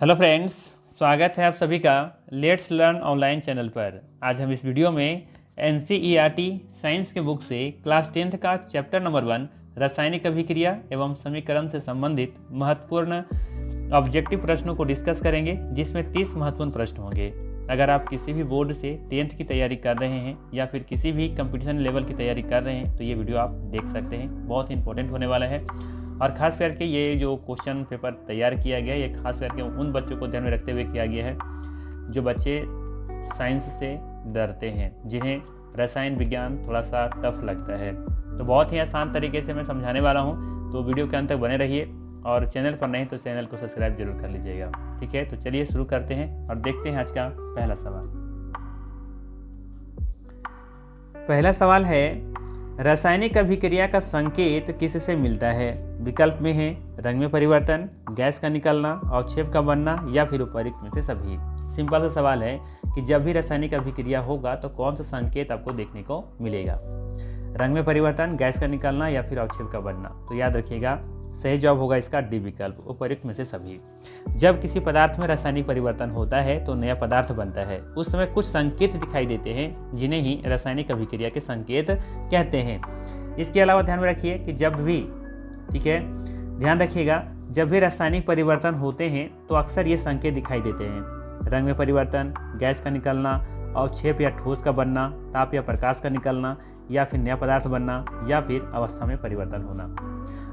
Hello friends, स्वागत है आप सभी का लेट्स लर्न ऑनलाइन चैनल पर। आज हम इस वीडियो में एनसीईआरटी साइंस के बुक से क्लास 10th का चैप्टर नंबर 1 रासायनिक अभिक्रिया एवं समीकरण से संबंधित महत्वपूर्ण ऑब्जेक्टिव प्रश्नों को डिस्कस करेंगे, जिसमें 30 महत्वपूर्ण प्रश्न होंगे। अगर आप किसी भी बोर्ड से 10th की तैयारी कर रहे हैं या फिर किसी भी कंपटीशन लेवल की तैयारी कर रहे हैं तो ये वीडियो आप देख सकते हैं, बहुत ही इंपॉर्टेंट होने वाला है। और ख़ास करके ये जो क्वेश्चन पेपर तैयार किया गया है ये खास करके उन बच्चों को ध्यान में रखते हुए किया गया है जो बच्चे साइंस से डरते हैं, जिन्हें रसायन विज्ञान थोड़ा सा टफ लगता है। तो बहुत ही आसान तरीके से मैं समझाने वाला हूँ, तो वीडियो के अंत तक बने रहिए। और चैनल पर नहीं तो चैनल को सब्सक्राइब जरूर कर लीजिएगा, ठीक है। तो चलिए शुरू करते हैं और देखते हैं आज का पहला सवाल। पहला सवाल है, रासायनिक अभिक्रिया का संकेत किससे मिलता है? विकल्प में है रंग में परिवर्तन, गैस का निकलना, अवक्षेप का बनना या फिर उपरोक्त में से सभी। सिंपल सा सवाल है कि जब भी रासायनिक अभिक्रिया होगा तो कौन सा संकेत आपको देखने को मिलेगा? रंग में परिवर्तन, गैस का निकलना या फिर अवक्षेप का बनना। तो याद रखिएगा, सही जवाब होगा इसका डी विकल्प, उपरोक्त में से सभी। जब किसी पदार्थ में रासायनिक परिवर्तन होता है तो नया पदार्थ बनता है। उस समय कुछ संकेत दिखाई देते हैं जिन्हें ही रासायनिक अभिक्रिया के संकेत कहते हैं। इसके अलावा ध्यान में रखिए कि जब भी, ठीक है, ध्यान रखिएगा, जब भी रासायनिक परिवर्तन होते हैं तो अक्सर ये संकेत दिखाई देते हैं। रंग में परिवर्तन, गैस का निकलना, अवक्षेप या ठोस का बनना, ताप या प्रकाश का निकलना या फिर नया पदार्थ बनना या फिर अवस्था में परिवर्तन होना।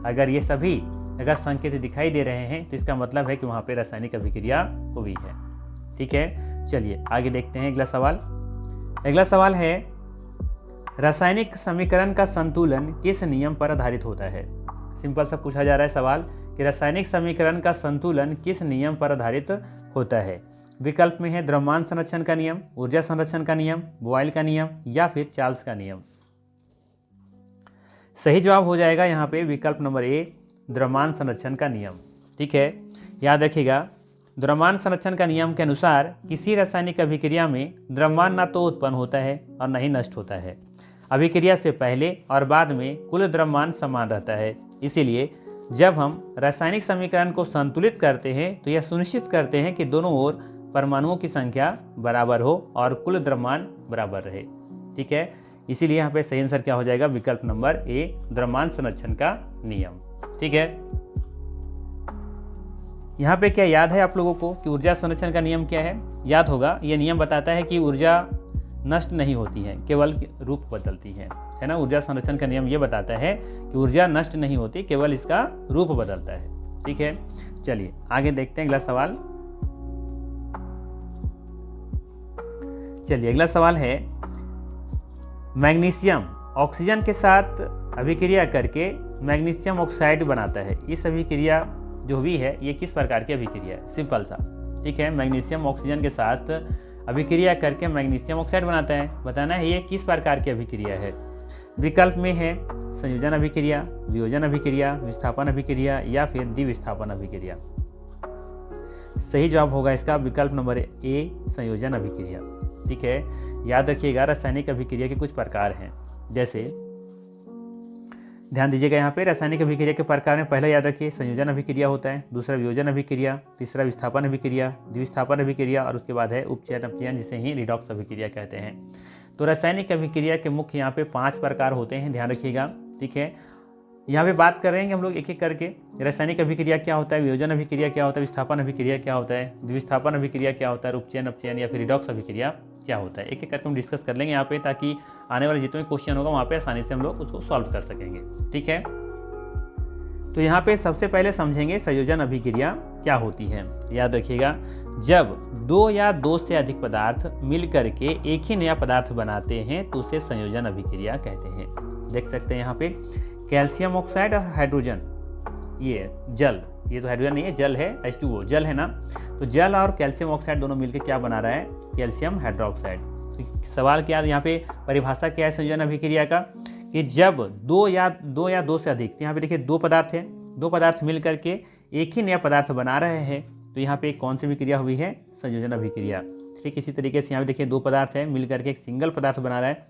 अगर ये सभी संकेत दिखाई दे रहे हैं तो इसका मतलब है कि वहाँ पे रासायनिक अभिक्रिया हुई है, ठीक है। चलिए आगे देखते हैं अगला सवाल। अगला सवाल है, रासायनिक समीकरण का संतुलन किस नियम पर आधारित होता है? सिंपल सा पूछा जा रहा है सवाल कि रासायनिक समीकरण का संतुलन किस नियम पर आधारित होता है? विकल्प में है द्रव्यमान संरक्षण का नियम, ऊर्जा संरक्षण का नियम, बॉयल का नियम या फिर चार्ल्स का नियम। सही जवाब हो जाएगा यहाँ पे विकल्प नंबर ए, द्रव्यमान संरक्षण का नियम, ठीक है। याद रखिएगा, द्रव्यमान संरक्षण का नियम के अनुसार किसी रासायनिक अभिक्रिया में द्रव्यमान ना तो उत्पन्न होता है और न ही नष्ट होता है। अभिक्रिया से पहले और बाद में कुल द्रव्यमान समान रहता है। इसीलिए जब हम रासायनिक समीकरण को संतुलित करते हैं तो यह सुनिश्चित करते हैं कि दोनों ओर परमाणुओं की संख्या बराबर हो और कुल द्रव्यमान बराबर रहे, ठीक है। इसीलिए यहाँ पे सही आंसर क्या हो जाएगा? विकल्प नंबर ए, द्रव्यमान संरक्षण का नियम, ठीक है। यहाँ पे क्या याद है आप लोगों को कि ऊर्जा संरक्षण का नियम क्या है? याद होगा, यह नियम बताता है कि ऊर्जा नष्ट नहीं होती है, केवल रूप बदलती है ना। ऊर्जा संरक्षण का नियम ये बताता है कि ऊर्जा नष्ट नहीं होती, केवल इसका रूप बदलता है, ठीक है। चलिए आगे देखते हैं अगला सवाल। चलिए अगला सवाल है, मैग्नीशियम ऑक्सीजन के साथ अभिक्रिया करके मैग्नीशियम ऑक्साइड बनाता है। इस अभिक्रिया जो हुई है ये किस प्रकार की अभिक्रिया है? सिंपल सा, ठीक है। मैग्नीशियम ऑक्सीजन के साथ अभिक्रिया करके मैग्नीशियम ऑक्साइड बनाता है। बताना है ये किस प्रकार की अभिक्रिया है। विकल्प में है संयोजन अभिक्रिया, वियोजन अभिक्रिया, विस्थापन अभिक्रिया या फिर द्विविस्थापन अभिक्रिया। सही जवाब होगा इसका विकल्प नंबर ए, संयोजन अभिक्रिया, ठीक है। याद रखिएगा, रासायनिक अभिक्रिया के कुछ प्रकार हैं, जैसे ध्यान दीजिएगा यहाँ पे रासायनिक अभिक्रिया के प्रकार में पहला याद रखिए संयोजन अभिक्रिया होता है, दूसरा वियोजन अभिक्रिया, तीसरा विस्थापन अभिक्रिया, द्विस्थापन अभिक्रिया और उसके बाद है उपचयन अपचयन, जिसे ही रिडॉक्स अभिक्रिया कहते हैं। तो रासायनिक अभिक्रिया के मुख्य यहाँ पे 5 प्रकार होते हैं, ध्यान रखिएगा, ठीक है। यहाँ पे बात कर रहे हैं हम लोग एक एक करके। रासायनिक अभिक्रिया क्या होता है, वियोजन अभिक्रिया क्या होता है, विस्थापन अभिक्रिया क्या होता है, द्विस्थापन अभिक्रिया क्या होता है, उपचयन अपचयन या फिर रिडॉक्स अभिक्रिया क्या होता है। एक एक करके हम डिस्कस कर लेंगे यहाँ पे, ताकि आने वाले जितने क्वेश्चन होगा वहाँ पे आसानी से हम लोग उसको सॉल्व कर सकेंगे, ठीक है। तो यहाँ पे सबसे पहले समझेंगे संयोजन अभिक्रिया क्या होती है। याद रखिएगा, जब 2 या 2 से अधिक पदार्थ मिल करके एक ही नया पदार्थ बनाते हैं तो उसे संयोजन अभिक्रिया कहते हैं। देख सकते हैं यहाँ पे कैल्शियम ऑक्साइड और हाइड्रोजन, ये जल, ये तो हाइड्रोजन नहीं है, जल है, H2O जल है ना। तो जल और कैल्शियम ऑक्साइड दोनों मिलकर क्या बना रहा है? Calcium hydroxide. तो सवाल क्या है यहाँ पे, परिभाषा क्या है संयोजन अभिक्रिया का? कि जब 2 या 2 से अधिक, यहाँ पे देखिए 2 पदार्थ है, 2 पदार्थ मिल करके एक ही नया पदार्थ बना रहे हैं तो यहाँ पे कौन सी अभिक्रिया हुई है? संयोजन अभिक्रिया, ठीक। इसी तरीके से यहाँ पे देखिए 2 पदार्थ है, मिल करके एक सिंगल पदार्थ बना रहा है,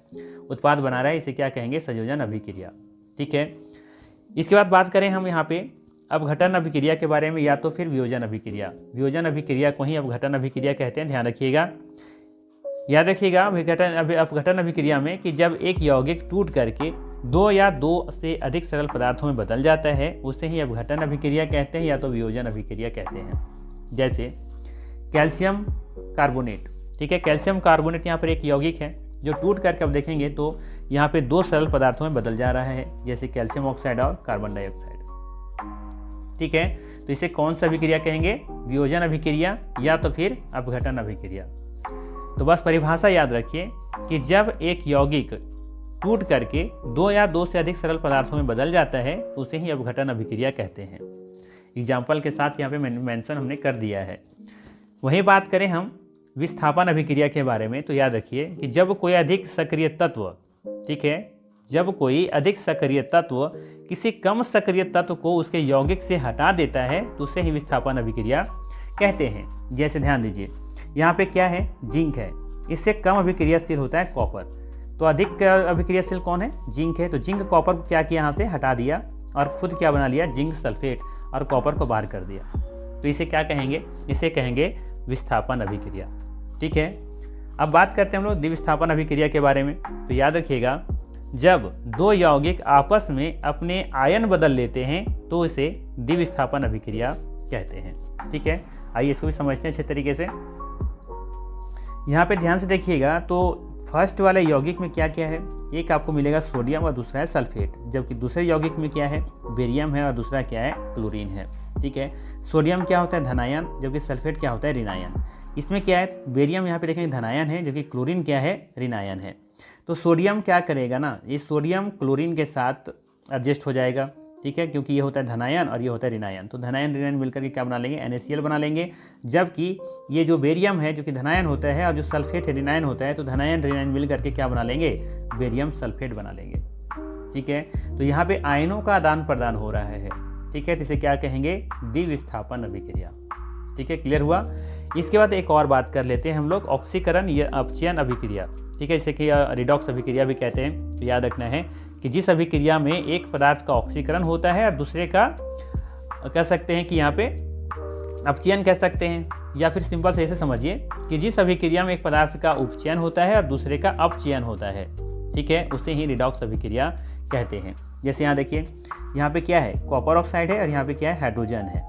उत्पाद बना रहा है, इसे क्या कहेंगे? संयोजन अभिक्रिया, ठीक है। इसके बाद बात करें हम यहाँ पे अपघटन अभिक्रिया के बारे में या तो फिर वियोजन अभिक्रिया। वियोजन अभिक्रिया को ही अपघटन अभिक्रिया कहते हैं, ध्यान रखिएगा। याद रखिएगा अपघटन अभिक्रिया में कि जब एक यौगिक टूट करके दो या दो से अधिक सरल पदार्थों में बदल जाता है उसे ही अपघटन अभिक्रिया कहते हैं या तो वियोजन अभिक्रिया कहते हैं। जैसे कैल्शियम कार्बोनेट, ठीक है, कैल्शियम कार्बोनेट यहाँ पर एक यौगिक है जो टूट करके अब देखेंगे तो यहाँ पे दो सरल पदार्थों में बदल जा रहा है, जैसे कैल्शियम ऑक्साइड और कार्बन डाइऑक्साइड, ठीक है। तो इसे कौन सा अभिक्रिया कहेंगे? वियोजन अभिक्रिया या तो फिर अपघटन अभिक्रिया। तो बस परिभाषा याद रखिए कि जब एक यौगिक टूट करके दो या दो से अधिक सरल पदार्थों में बदल जाता है उसे ही अपघटन अभिक्रिया कहते हैं। एग्जाम्पल के साथ यहाँ पे मेंशन हमने कर दिया है। वहीं बात करें हम विस्थापन अभिक्रिया के बारे में, तो याद रखिए कि जब कोई अधिक सक्रिय तत्व, ठीक है, जब कोई अधिक सक्रिय तत्व किसी कम सक्रिय तत्व को उसके यौगिक से हटा देता है तो उसे ही विस्थापन अभिक्रिया कहते हैं। जैसे ध्यान दीजिए यहाँ पे क्या है? जिंक है, इससे कम अभिक्रियाशील होता है कॉपर, तो अधिक अभिक्रियाशील कौन है? जिंक है। तो जिंक कॉपर को क्या किया? यहाँ से हटा दिया और खुद क्या बना लिया? जिंक सल्फेट, और कॉपर को बाहर कर दिया। तो इसे क्या कहेंगे? इसे कहेंगे विस्थापन अभिक्रिया, ठीक है। अब बात करते हैं हम लोग द्विविस्थापन अभिक्रिया के बारे में। तो याद रखिएगा जब दो यौगिक आपस में अपने आयन बदल लेते हैं तो इसे द्विविस्थापन अभिक्रिया कहते हैं, ठीक है। आइए इसको भी समझते हैं अच्छे तरीके से। यहाँ पे ध्यान से देखिएगा तो फर्स्ट वाले यौगिक में क्या क्या है? एक आपको मिलेगा सोडियम और दूसरा है सल्फेट, जबकि दूसरे यौगिक में क्या है? बेरियम है और दूसरा क्या है? क्लोरीन है, ठीक है। सोडियम क्या होता है? धनायन, जबकि सल्फेट क्या होता है? ऋणायन। इसमें क्या है? बेरियम यहाँ पे देखेंगे धनायन है, जबकि क्लोरीन क्या है? ऋणायन है। तो सोडियम क्या करेगा ना, ये सोडियम क्लोरीन के साथ एडजस्ट हो जाएगा, ठीक है, क्योंकि ये होता है धनायन और ये होता है ऋणायन। तो धनायन ऋणायन मिलकर के क्या बना लेंगे? NaCl बना लेंगे। जबकि ये जो बेरियम है जो कि धनायन होता है और जो सल्फेट है ऋणायन होता है, तो धनायन ऋणायन मिल करके क्या बना लेंगे? बेरियम सल्फेट बना लेंगे, ठीक है। तो यहाँ पे आयनों का आदान प्रदान हो रहा है, ठीक है। तो इसे क्या कहेंगे? द्विविस्थापन अभिक्रिया, ठीक है। क्लियर हुआ? इसके बाद एक और बात कर लेते हैं हम लोग, ऑक्सीकरण या अपचयन अभिक्रिया, ठीक है, इसे कि रिडॉक्स अभिक्रिया भी कहते हैं। तो याद रखना है कि जिस अभिक्रिया में एक पदार्थ का ऑक्सीकरण होता है और दूसरे का कह सकते हैं कि यहाँ पे अपचयन कह सकते हैं, या फिर सिंपल से ऐसे समझिए कि जिस अभिक्रिया में एक पदार्थ का उपचयन होता है और दूसरे का अपचयन होता है, ठीक है, उसे ही रिडॉक्स अभिक्रिया कहते हैं। जैसे यहाँ देखिए, यहाँ पे क्या है? कॉपर ऑक्साइड है और यहाँ पे क्या है? हाइड्रोजन है।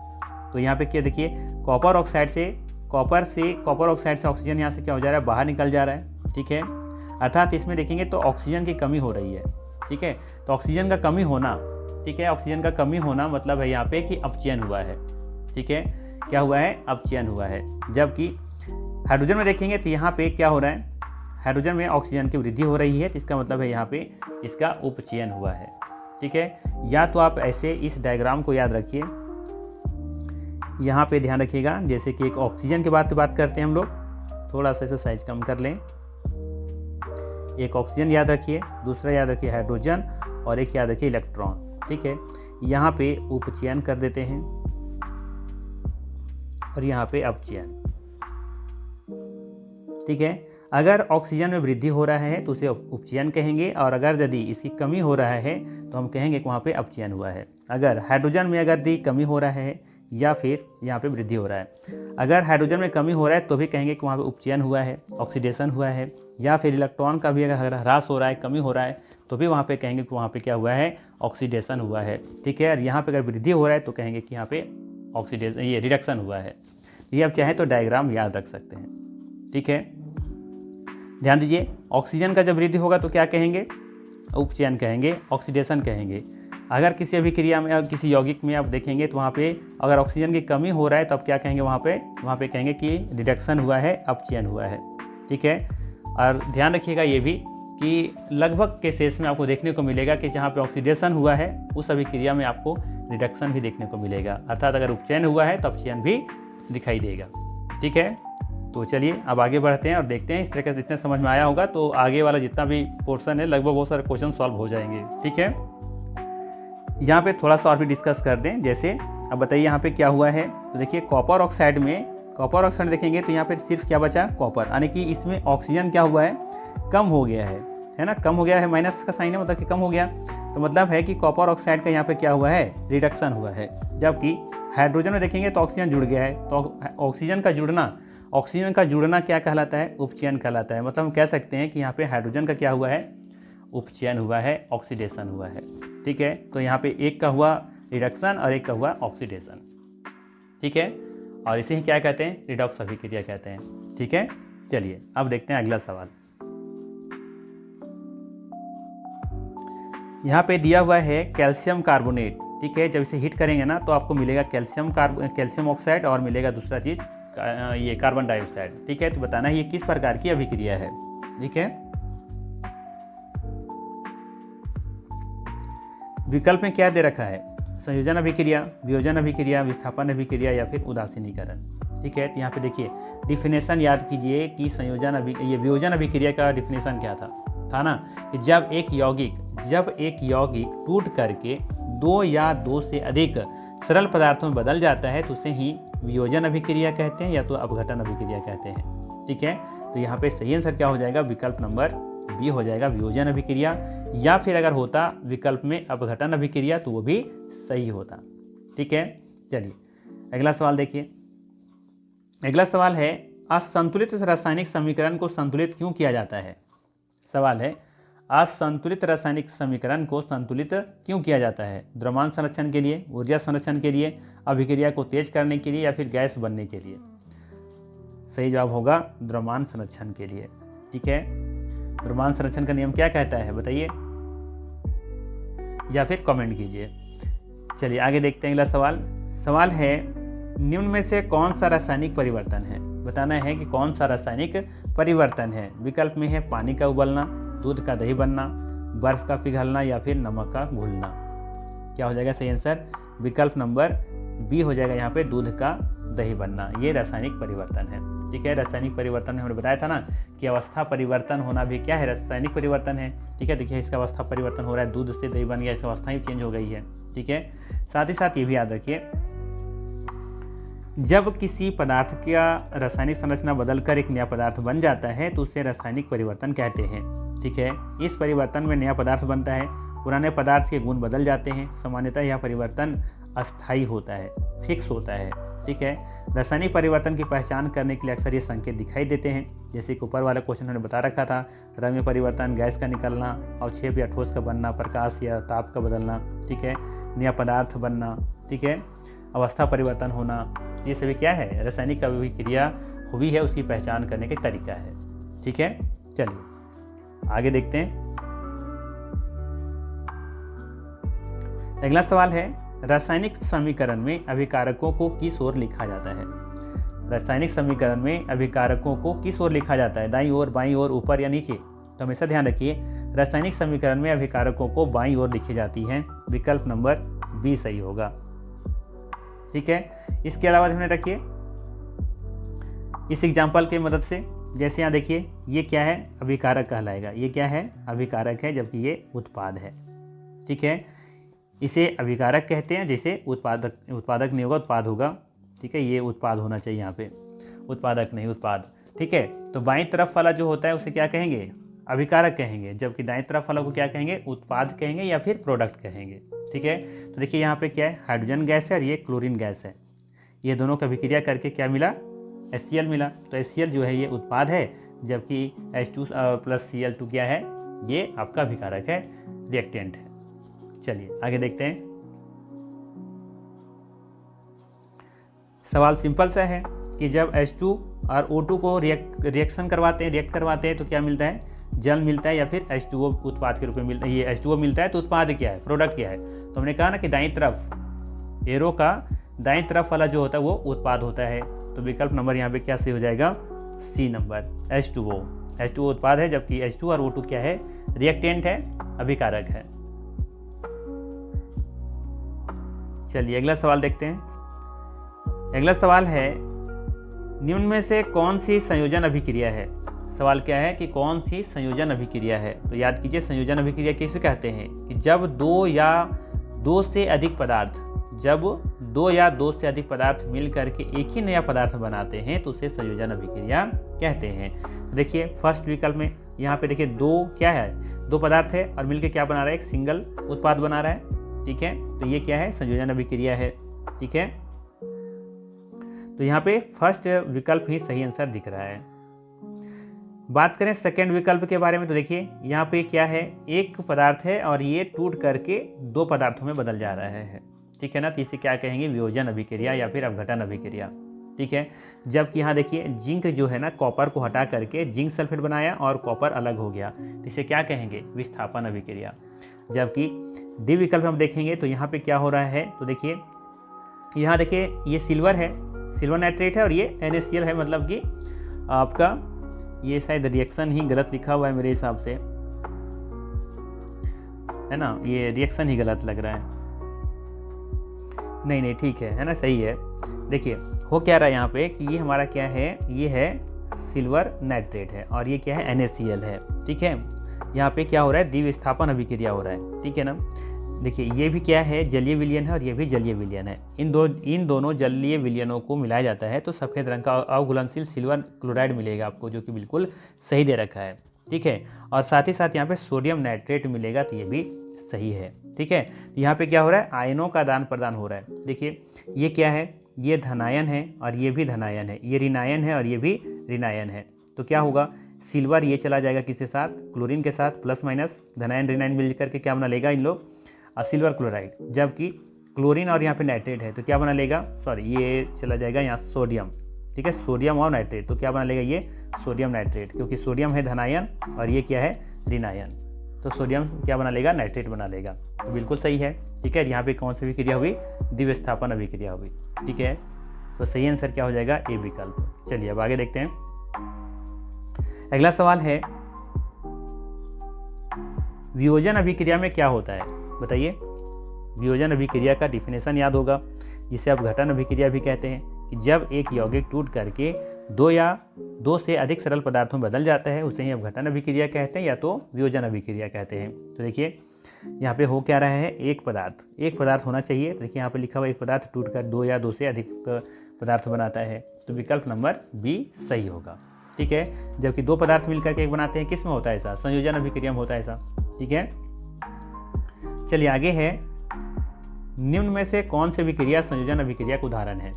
तो यहाँ पे क्या देखिए, कॉपर ऑक्साइड से ऑक्सीजन यहाँ से क्या हो जा रहा है? बाहर निकल जा रहा है, ठीक है। अर्थात इसमें देखेंगे तो ऑक्सीजन की कमी हो रही है, ठीक है। तो ऑक्सीजन का कमी होना, ठीक है, ऑक्सीजन का कमी होना मतलब है यहाँ पे कि अपचयन हुआ है, ठीक है। क्या हुआ है? अपचयन हुआ है। जबकि हाइड्रोजन में देखेंगे तो यहाँ पे क्या हो रहा है? हाइड्रोजन में ऑक्सीजन की वृद्धि हो रही है, तो इसका मतलब है यहाँ पे इसका उपचयन हुआ है, ठीक है। या तो आप ऐसे इस डायग्राम को याद रखिए, यहाँ पे ध्यान रखिएगा, जैसे कि एक ऑक्सीजन के बात करते हैं हम लोग, थोड़ा सा इसे साइज कम कर लें। एक ऑक्सीजन याद रखिए, दूसरा याद रखिए हाइड्रोजन, और एक याद रखिए इलेक्ट्रॉन, ठीक है। यहाँ पे उपचयन कर देते हैं और यहाँ पे अपचयन, ठीक है। अगर ऑक्सीजन में वृद्धि हो रहा है तो उसे उपचयन कहेंगे, और अगर यदि इसकी कमी हो रहा है तो हम कहेंगे कि वहाँ पे अपचयन हुआ है। अगर हाइड्रोजन में अगर यदि कमी हो रहा है या फिर यहाँ पे वृद्धि हो रहा है, अगर हाइड्रोजन में कमी हो रहा है तो भी कहेंगे कि वहाँ पे उपचयन हुआ है, ऑक्सीडेशन हुआ है। या फिर इलेक्ट्रॉन का भी अगर ह्रास हो रहा है, कमी हो रहा है, तो भी वहाँ पे कहेंगे कि वहाँ पे क्या हुआ है? ऑक्सीडेशन हुआ है, ठीक है। और यहाँ पे अगर वृद्धि हो रहा है तो कहेंगे कि यहाँ पे ऑक्सीडेशन, ये रिडक्शन हुआ है। ये आप चाहें तो डायग्राम याद रख सकते हैं, ठीक है। ध्यान दीजिए, ऑक्सीजन का जब वृद्धि होगा तो क्या कहेंगे? उपचयन कहेंगे, ऑक्सीडेशन कहेंगे। अगर किसी अभिक्रिया में या किसी यौगिक में आप देखेंगे तो वहाँ पे अगर ऑक्सीजन की कमी हो रहा है तो आप क्या कहेंगे? वहाँ पे कहेंगे कि रिडक्शन हुआ है, अपचयन हुआ है, ठीक है। और ध्यान रखिएगा ये भी कि लगभग केसेस में आपको देखने को मिलेगा कि जहाँ पे ऑक्सीडेशन हुआ है उस अभिक्रिया में आपको रिडक्शन भी देखने को मिलेगा, अर्थात अगर उपचयन हुआ है तो अपचयन भी दिखाई देगा, ठीक है। तो चलिए अब आगे बढ़ते हैं और देखते हैं, इस तरह का जितना समझ में आया होगा तो आगे वाला जितना भी पोर्शन है लगभग बहुत सारे क्वेश्चन सॉल्व हो जाएंगे, ठीक है। यहाँ पे थोड़ा सा और भी डिस्कस कर दें। जैसे अब बताइए यहाँ पे क्या हुआ है? तो देखिए कॉपर ऑक्साइड देखेंगे तो यहाँ पे सिर्फ क्या बचा? कॉपर, यानी कि इसमें ऑक्सीजन क्या हुआ है? कम हो गया है ना, कम हो गया है, माइनस का साइन है, मतलब कि कम हो गया। तो मतलब है कि कॉपर ऑक्साइड का यहाँ पे क्या हुआ है, रिडक्शन हुआ है। जबकि हाइड्रोजन में देखेंगे तो ऑक्सीजन जुड़ गया है, तो ऑक्सीजन का जुड़ना क्या कहलाता है, उपचयन कहलाता है। मतलब हम कह सकते हैं कि यहाँ पे हाइड्रोजन का क्या हुआ है, उपचयन हुआ है, ऑक्सीडेशन हुआ है। ठीक है, तो यहाँ पे एक का हुआ रिडक्शन और एक का हुआ ऑक्सीडेशन। ठीक है, और इसे ही क्या कहते हैं, रिडॉक्स अभिक्रिया कहते हैं। ठीक है, चलिए अब देखते हैं अगला सवाल। यहाँ पे दिया हुआ है कैल्शियम कार्बोनेट। ठीक है, जब इसे हीट करेंगे ना तो आपको मिलेगा कैल्शियम ऑक्साइड और मिलेगा दूसरा चीज ये कार्बन डाइऑक्साइड। ठीक है, तो बताना है ये किस प्रकार की अभिक्रिया है। ठीक है, विकल्प में क्या दे रखा है, संयोजन अभिक्रिया, वियोजन अभिक्रिया, विस्थापन अभिक्रिया या फिर उदासीनीकरण। ठीक है, तो यहाँ पे देखिए डिफिनेशन याद कीजिए कि ये वियोजन अभिक्रिया का डिफिनेशन क्या था ना कि जब एक यौगिक टूट करके दो या दो से अधिक सरल पदार्थों में बदल जाता है तो उसे ही वियोजन अभिक्रिया कहते हैं या तो अपघटन अभिक्रिया कहते हैं। ठीक है, तो यहाँ पे सही आंसर क्या हो जाएगा, विकल्प नंबर बी हो जाएगा, वियोजन अभिक्रिया। या फिर अगर होता विकल्प में अपघटन अभिक्रिया तो वो भी सही होता। ठीक है, चलिए अगला सवाल देखिए। अगला सवाल है, असंतुलित रासायनिक समीकरण को संतुलित क्यों किया जाता है। सवाल है, असंतुलित रासायनिक समीकरण को संतुलित क्यों किया जाता है, द्रव्यमान संरक्षण के लिए, ऊर्जा संरक्षण के लिए, अभिक्रिया को तेज करने के लिए या फिर गैस बनने के लिए। सही जवाब होगा द्रव्यमान संरक्षण के लिए। ठीक है, द्रव्यमान संरक्षण का नियम क्या कहता है बताइए या फिर कमेंट कीजिए। चलिए आगे देखते हैं अगला सवाल। सवाल है, निम्न में से कौन सा रासायनिक परिवर्तन है, बताना है कि कौन सा रासायनिक परिवर्तन है। विकल्प में है पानी का उबलना, दूध का दही बनना, बर्फ का पिघलना या फिर नमक का घुलना। क्या हो जाएगा सही आंसर, विकल्प नंबर बी हो जाएगा यहाँ पे, दूध का दही बनना। ये रासायनिक परिवर्तन है। ठीक है, रासायनिक परिवर्तन में हमने बताया था ना कि अवस्था परिवर्तन होना भी क्या है, रासायनिक परिवर्तन है। ठीक है, देखिए इसका अवस्था परिवर्तन हो रहा है, दूध से दही बन गया, इसकी अवस्था ही चेंज हो गई है। ठीक है, साथ ही साथ ये भी याद रखिए, जब किसी पदार्थ का रासायनिक संरचना बदलकर एक नया पदार्थ बन जाता है तो उसे रासायनिक परिवर्तन कहते हैं। ठीक है, इस परिवर्तन में नया पदार्थ बनता है, पुराने पदार्थ के गुण बदल जाते हैं। सामान्यतः यह परिवर्तन अस्थायी होता है, फिक्स होता है। ठीक है, रासायनिक परिवर्तन की पहचान करने के लिए अक्सर ये संकेत दिखाई देते हैं, जैसे कि ऊपर वाला क्वेश्चन हमने बता रखा था, रंग में परिवर्तन, गैस का निकलना, अवक्षेप या ठोस का बनना, प्रकाश या ताप का बदलना। ठीक है, नया पदार्थ बनना। ठीक है, अवस्था परिवर्तन होना, ये सभी क्या है, रासायनिक अभिक्रिया हुई है उसकी पहचान करने का तरीका है। ठीक है, चलिए आगे देखते हैं। अगला सवाल है, रासायनिक समीकरण में अभिकारकों को किस ओर लिखा जाता है। रासायनिक समीकरण में अभिकारकों को किस ओर लिखा जाता है, दाईं ओर, बाईं ओर, ऊपर या नीचे। तो हमेशा ध्यान रखिए, रासायनिक समीकरण में अभिकारकों को बाईं ओर लिखी जाती हैं। विकल्प नंबर बी सही होगा। ठीक है, इसके अलावा ध्यान रखिए इस एग्जाम्पल की मदद से, जैसे यहाँ देखिए ये क्या है, अभिकारक कहलाएगा। ये क्या है, अभिकारक है, जबकि ये उत्पाद है। ठीक है, इसे अभिकारक कहते हैं, जैसे उत्पादक नहीं होगा, उत्पाद होगा। ठीक है, ये उत्पाद होना चाहिए यहाँ पे, उत्पादक नहीं उत्पाद। ठीक है, तो बाईं तरफ वाला जो होता है उसे क्या कहेंगे, अभिकारक कहेंगे, जबकि दाईं तरफ वाला को क्या कहेंगे, उत्पाद कहेंगे या फिर प्रोडक्ट कहेंगे। ठीक है, तो देखिए यहाँ पे क्या है, हाइड्रोजन गैस है और ये क्लोरीन गैस है। ये दोनों का अभिक्रिया करके क्या मिला, HCl मिला। तो HCl जो है ये उत्पाद है, जबकि H2 + Cl2 क्या है, ये आपका अभिकारक है, रिएक्टेंट है। चलिए आगे देखते हैं। सवाल सिंपल सा है कि जब H2 और O2 को रिएक्ट करवाते हैं तो क्या मिलता है, जल मिलता है या फिर H2O उत्पाद के रूप में मिलता है। ये H2O मिलता है तो उत्पाद क्या है, प्रोडक्ट क्या है। तो हमने कहा ना कि दाईं तरफ एरो का दाईं तरफ वाला जो होता है वो उत्पाद होता है। तो विकल्प नंबर यहाँ पे क्या सही हो जाएगा, सी नंबर, H2O उत्पाद है, जबकि H2 और O2 क्या है, रिएक्टेंट है, अभिकारक है। चलिए अगला सवाल देखते हैं। अगला सवाल है, निम्न में से कौन सी संयोजन अभिक्रिया है। सवाल क्या है कि कौन सी संयोजन अभिक्रिया है। तो याद कीजिए, संयोजन अभिक्रिया किसे कहते हैं कि जब दो या दो से अधिक पदार्थ मिल करके एक ही नया पदार्थ बनाते हैं तो उसे संयोजन अभिक्रिया कहते हैं। देखिए फर्स्ट विकल्प में यहाँ पे देखिए दो क्या है, दो पदार्थ है और मिलकर क्या बना रहा है, एक सिंगल उत्पाद बना रहा है। ठीक है, तो ये क्या है, संयोजन अभिक्रिया है। ठीक है, तो यहाँ पे फर्स्ट विकल्प ही सही आंसर दिख रहा है। बात करें सेकंड विकल्प के बारे में, तो देखिए यहाँ पे क्या है, एक पदार्थ है और ये टूट करके दो पदार्थों में बदल जा रहा है। ठीक है ना, तो इसे क्या कहेंगे, वियोजन अभिक्रिया या फिर अपघटन अभिक्रिया। ठीक है, जबकि यहाँ देखिए जिंक जो है ना, कॉपर को हटा करके जिंक सल्फेट बनाया और कॉपर अलग हो गया, तो इसे क्या कहेंगे, विस्थापन अभिक्रिया। जबकि डी विकल्प हम देखेंगे तो यहाँ पे क्या हो रहा है, तो देखिए यहाँ देखिए ये सिल्वर है, सिल्वर नाइट्रेट है और ये NaCl है, मतलब कि आपका ये शायद रिएक्शन ही गलत लिखा हुआ है मेरे हिसाब से, है ना, ये रिएक्शन ही गलत लग रहा है। नहीं ठीक है ना, सही है। देखिए हो क्या रहा है यहाँ पे कि ये हमारा क्या है, ये है सिल्वर नाइट्रेट है और ये क्या है, NaCl है। ठीक है, यहाँ पे क्या हो रहा है, द्विविस्थापन अभिक्रिया हो रहा है। ठीक है ना, देखिए ये भी क्या है, जलीय विलयन है और ये भी जलीय विलयन है। इन दोनों जलीय विलयनों को मिलाया जाता है तो सफ़ेद रंग का अवघुलनशील सिल्वर क्लोराइड मिलेगा आपको, जो कि बिल्कुल सही दे रखा है। ठीक है, और साथ ही साथ यहाँ पे सोडियम नाइट्रेट मिलेगा, तो ये भी सही है। ठीक है, यहाँ पे क्या हो रहा है, आयनों का आदान प्रदान हो रहा है। देखिए ये क्या है, ये धनायन है और ये भी धनायन है, ये ऋणायन है और ये भी ऋणायन है। तो क्या होगा, सिल्वर ये चला जाएगा किसके साथ, क्लोरीन के साथ, प्लस माइनस धनायन ऋणायन मिल करके क्या बना लेगा इन लोग, सिल्वर क्लोराइड। जबकि क्लोरीन और यहाँ पे नाइट्रेट है तो क्या बना लेगा, सॉरी ये चला जाएगा यहाँ सोडियम। ठीक है, सोडियम और नाइट्रेट, तो क्या बना लेगा, ये सोडियम नाइट्रेट, क्योंकि सोडियम है धनायन और ये क्या है, ऋणायन, तो सोडियम क्या बना लेगा, नाइट्रेट बना लेगा। तो बिल्कुल सही है। ठीक है, यहाँ पे कौन सी अभिक्रिया हुई, द्विविस्थापन अभिक्रिया हुई। ठीक है, तो सही आंसर क्या हो जाएगा, ए विकल्प। चलिए अब आगे देखते हैं। अगला सवाल है, वियोजन अभिक्रिया में क्या होता है, बताइए। वियोजन अभिक्रिया का डिफिनेशन याद होगा, जिसे अपघटन अभिक्रिया भी कहते हैं, कि जब एक यौगिक टूट करके दो या दो से अधिक सरल पदार्थों में बदल जाता है, उसे ही अपघटन अभिक्रिया कहते हैं या तो वियोजन अभिक्रिया कहते हैं। तो देखिए यहाँ पे हो क्या रहा है, एक पदार्थ होना चाहिए। देखिए यहाँ पे लिखा हुआ एक पदार्थ टूटकर दो या दो से अधिक पदार्थ बनाता है, तो विकल्प नंबर बी सही होगा। ठीक है, जबकि दो पदार्थ मिलकर के एक बनाते हैं, किस में होता है ऐसा, संयोजन अभिक्रिया में होता है ऐसा। ठीक है, चलिए आगे है, निम्न में से कौन सी अभिक्रिया संयोजन अभिक्रिया का उदाहरण है।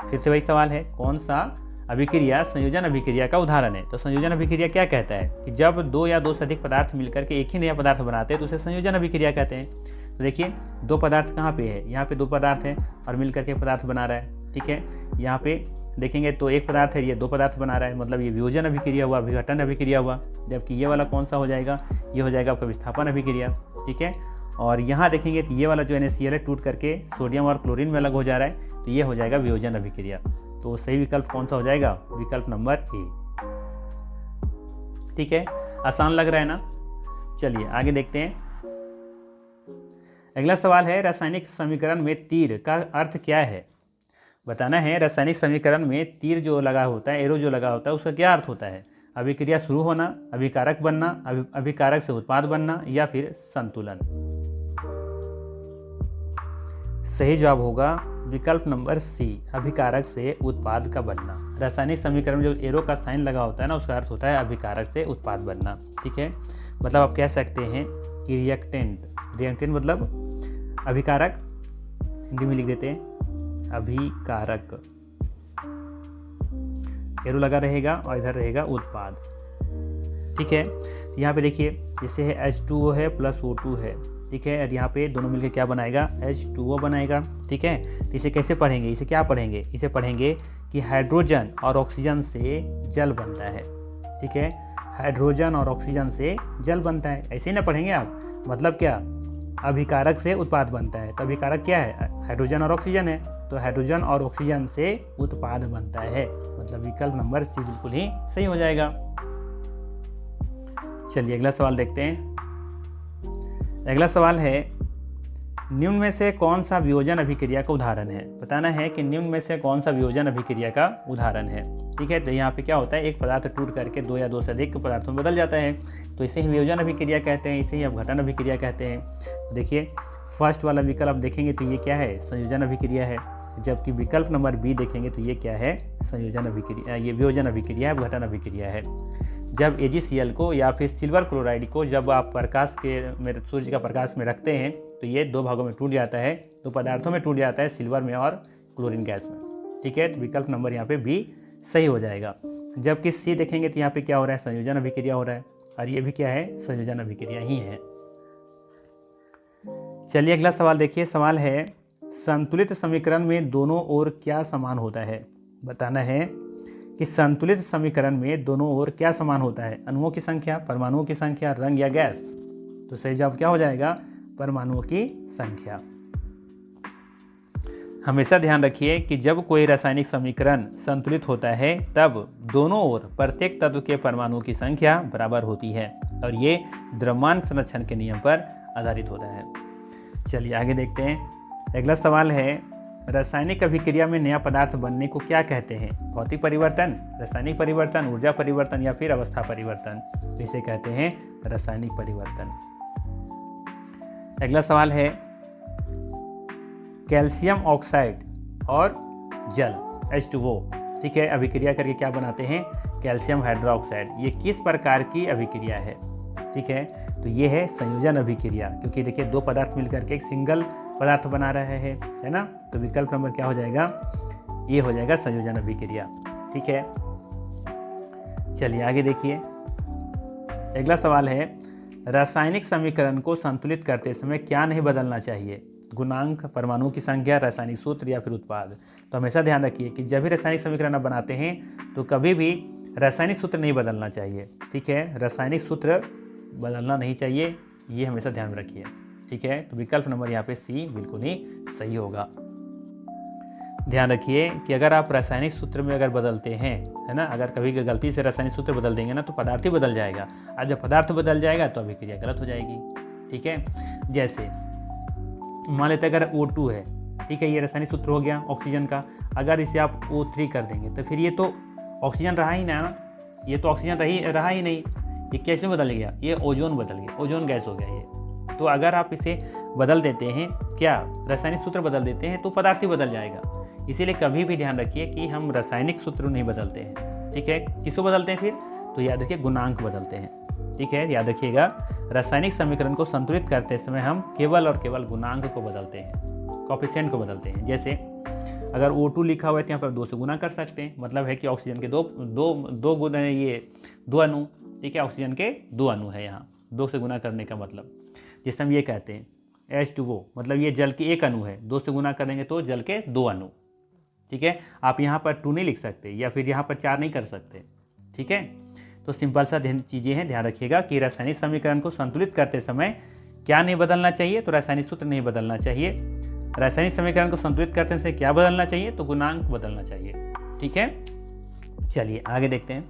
फिर से वही सवाल है, कौन सा अभिक्रिया संयोजन अभिक्रिया का उदाहरण है। तो संयोजन अभिक्रिया क्या कहता है कि जब दो या दो से अधिक पदार्थ मिलकर के एक ही नया पदार्थ बनाते हैं तो उसे संयोजन अभिक्रिया कहते हैं। तो देखिए दो पदार्थ कहाँ पे है, यहाँ पे दो पदार्थ है और मिलकर के पदार्थ बना रहा है। ठीक है, यहाँ पे देखेंगे तो एक पदार्थ है, ये दो पदार्थ बना रहा है, मतलब ये वियोजन अभिक्रिया हुआ, विघटन अभिक्रिया हुआ। जबकि ये वाला कौन सा हो जाएगा, ये हो जाएगा आपका विस्थापन अभिक्रिया। ठीक है, और यहाँ देखेंगे तो ये वाला जो NaCl है टूट करके सोडियम और क्लोरीन में अलग हो जा रहा है, तो ये हो जाएगा वियोजन अभिक्रिया। तो सही विकल्प कौन सा हो जाएगा, विकल्प नंबर ए। ठीक है, आसान लग रहा है ना। चलिए आगे देखते हैं। अगला सवाल है, रासायनिक समीकरण में तीर का अर्थ क्या है। बताना है रासायनिक समीकरण में तीर जो लगा होता है, एरो जो लगा होता है, उसका क्या अर्थ होता है। अभिक्रिया शुरू होना, अभिकारक बनना, अभिकारक से उत्पाद बनना या फिर संतुलन। सही जवाब होगा विकल्प नंबर सी, अभिकारक से उत्पाद का बनना। रासायनिक समीकरण में जो एरो का साइन लगा होता है ना, उसका अर्थ होता है अभिकारक से उत्पाद बनना। ठीक है, मतलब आप कह सकते हैं कि रिएक्टेंट मतलब अभिकारक, हिंदी में लिख देते हैं अभिकारक, एरो लगा रहेगा और इधर रहेगा उत्पाद। ठीक है, यहाँ पे देखिए जैसे है H2O है प्लस O2 है। ठीक है, और यहाँ पे दोनों मिलकर क्या बनाएगा, H2O बनाएगा। ठीक है, तो इसे कैसे पढ़ेंगे, इसे क्या पढ़ेंगे, इसे पढ़ेंगे कि हाइड्रोजन और ऑक्सीजन से जल बनता है। ठीक है, हाइड्रोजन और ऑक्सीजन से जल बनता है, ऐसे ही ना पढ़ेंगे आप। मतलब क्या, अभिकारक से उत्पाद बनता है, तो अभिकारक क्या है, हाइड्रोजन और ऑक्सीजन है, तो हाइड्रोजन और ऑक्सीजन से उत्पाद बनता है, मतलब विकल्प नंबर सी बिल्कुल ही सही हो जाएगा। चलिए अगला सवाल देखते हैं। अगला सवाल है, निम्न में से कौन सा वियोजन अभिक्रिया का उदाहरण है। बताना है कि निम्न में से कौन सा वियोजन अभिक्रिया का उदाहरण है। ठीक है, तो यहाँ पे क्या होता है, एक पदार्थ टूट करके दो या दो से अधिक पदार्थों में बदल जाता है, तो इसे ही वियोजन अभिक्रिया कहते हैं, इसे ही अपघटन अभिक्रिया कहते हैं। देखिए फर्स्ट वाला विकल्प आप देखेंगे तो ये क्या है, संयोजन अभिक्रिया है, जबकि विकल्प नंबर बी देखेंगे तो ये क्या है, संयोजन अभिक्रिया, ये वियोजन अभिक्रिया है, अपघटन अभिक्रिया है। जब AgCl को या फिर सिल्वर क्लोराइड को जब आप प्रकाश के सूर्य का प्रकाश में रखते हैं तो ये दो भागों में टूट जाता है, दो पदार्थों में टूट जाता है, सिल्वर में और क्लोरीन गैस में। ठीक है, तो विकल्प नंबर यहाँ पे बी सही हो जाएगा। जबकि सी देखेंगे तो यहाँ पे क्या हो रहा है, संयोजन अभिक्रिया हो रहा है, और ये भी क्या है, संयोजन अभिक्रिया ही है। चलिए अगला सवाल देखिए। सवाल है, संतुलित समीकरण में दोनों ओर क्या समान होता है। बताना है कि संतुलित समीकरण में दोनों ओर क्या समान होता है, अणुओं की संख्या, परमाणुओं की संख्या, रंग या गैस। तो सही जवाब क्या हो जाएगा, परमाणुओं की संख्या। हमेशा ध्यान रखिए कि जब कोई रासायनिक समीकरण संतुलित होता है तब दोनों ओर प्रत्येक तत्व के परमाणुओं की संख्या बराबर होती है, और ये द्रव्यमान संरक्षण के नियम पर आधारित होता है। चलिए आगे देखते हैं। अगला सवाल है, रासायनिक अभिक्रिया में नया पदार्थ बनने को क्या कहते हैं। भौतिक परिवर्तन, रासायनिक परिवर्तन, ऊर्जा परिवर्तन या फिर अवस्था परिवर्तन। इसे कहते हैं रासायनिक परिवर्तन। अगला सवाल है, कैल्शियम ऑक्साइड और जल H2O, ठीक है, अभिक्रिया करके क्या बनाते हैं, कैल्शियम हाइड्रोक्साइड। ये किस प्रकार की अभिक्रिया है। ठीक है, तो ये है संयोजन अभिक्रिया, क्योंकि देखिए दो पदार्थ मिलकर के एक सिंगल पदार्थ बना रहे हैं, है ना। तो विकल्प नंबर क्या हो जाएगा, ये हो जाएगा संयोजन अभिक्रिया। ठीक है, चलिए आगे देखिए। अगला सवाल है, रासायनिक समीकरण को संतुलित करते समय क्या नहीं बदलना चाहिए। गुणांक, परमाणु की संख्या, रासायनिक सूत्र या फिर उत्पाद। तो हमेशा ध्यान रखिए कि जब भी रासायनिक समीकरण आप बनाते हैं तो कभी भी रासायनिक सूत्र नहीं बदलना चाहिए। ठीक है, रासायनिक सूत्र बदलना नहीं चाहिए, ये हमेशा ध्यान में रखिए। ठीक है, तो विकल्प नंबर यहाँ पे सी बिल्कुल ही सही होगा। ध्यान रखिए कि अगर आप रासायनिक सूत्र में अगर बदलते हैं, है ना, अगर कभी गलती से रासायनिक सूत्र बदल देंगे ना तो पदार्थ ही बदल जाएगा, और जब पदार्थ बदल जाएगा तो अभिक्रिया गलत हो जाएगी। ठीक है, जैसे मान लेते हैं अगर O2 है, ठीक है, ये रासायनिक सूत्र हो गया ऑक्सीजन का, अगर इसे आप O3 कर देंगे तो फिर ये तो ऑक्सीजन रहा ही ना, ये तो ऑक्सीजन रहा ही नहीं, ये कैसे बदल गया, ये ओजोन बदल गया, ओजोन गैस हो गया ये। तो अगर आप इसे बदल देते हैं, क्या रासायनिक सूत्र बदल देते हैं तो पदार्थ ही बदल जाएगा। इसीलिए कभी भी ध्यान रखिए कि हम रासायनिक सूत्र नहीं बदलते हैं। ठीक है, किसको बदलते हैं फिर, तो याद रखिए गुणांक बदलते हैं। ठीक है, याद रखिएगा रासायनिक समीकरण को संतुलित करते समय हम केवल और केवल गुणांक को बदलते हैं, कोएफिशिएंट को बदलते हैं। जैसे अगर O2 लिखा हुआ है तो यहाँ पर 2 से गुना कर सकते हैं, मतलब है कि ऑक्सीजन के दो गुना ये 2 अणु, ठीक है, ऑक्सीजन के 2 अणु है, यहाँ 2 से गुना करने का मतलब। जैसे हम ये कहते हैं H2O, मतलब ये जल के 1 अणु है, 2 से गुना करेंगे तो जल के 2 अणु। ठीक है, आप यहाँ पर 2 नहीं लिख सकते या फिर यहाँ पर 4 नहीं कर सकते। ठीक है, तो सिंपल सा चीज़ें हैं, ध्यान रखिएगा कि रासायनिक समीकरण को संतुलित करते समय क्या नहीं बदलना चाहिए, तो रासायनिक सूत्र नहीं बदलना चाहिए। रासायनिक समीकरण को संतुलित करते समय क्या बदलना चाहिए, तो गुणांक बदलना चाहिए। ठीक है, चलिए आगे देखते हैं।